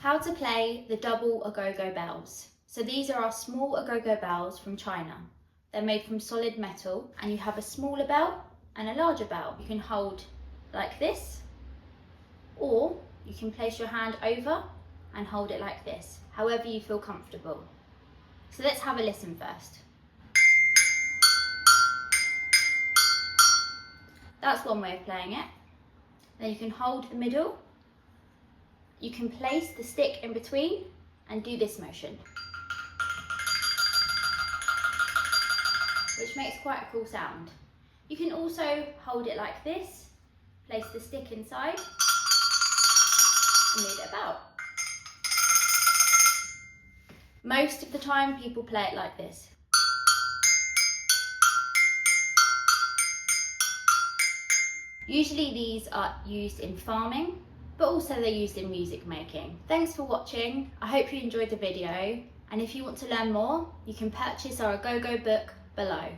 How to play the double Agogo bells. So these are our small Agogo bells from China. They're made from solid metal, and you have a smaller bell and a larger bell. You can hold like this, or you can place your hand over and hold it like this, however you feel comfortable. So let's have a listen first. That's one way of playing it. Then you can hold the middle. You can place the stick in between and do this motion, which makes quite a cool sound. You can also hold it like this, place the stick inside and move it about. Most of the time people play it like this. Usually these are used in farming, but also they're used in music making. Thanks for watching. I hope you enjoyed the video, and if you want to learn more, you can purchase our Agogo book below.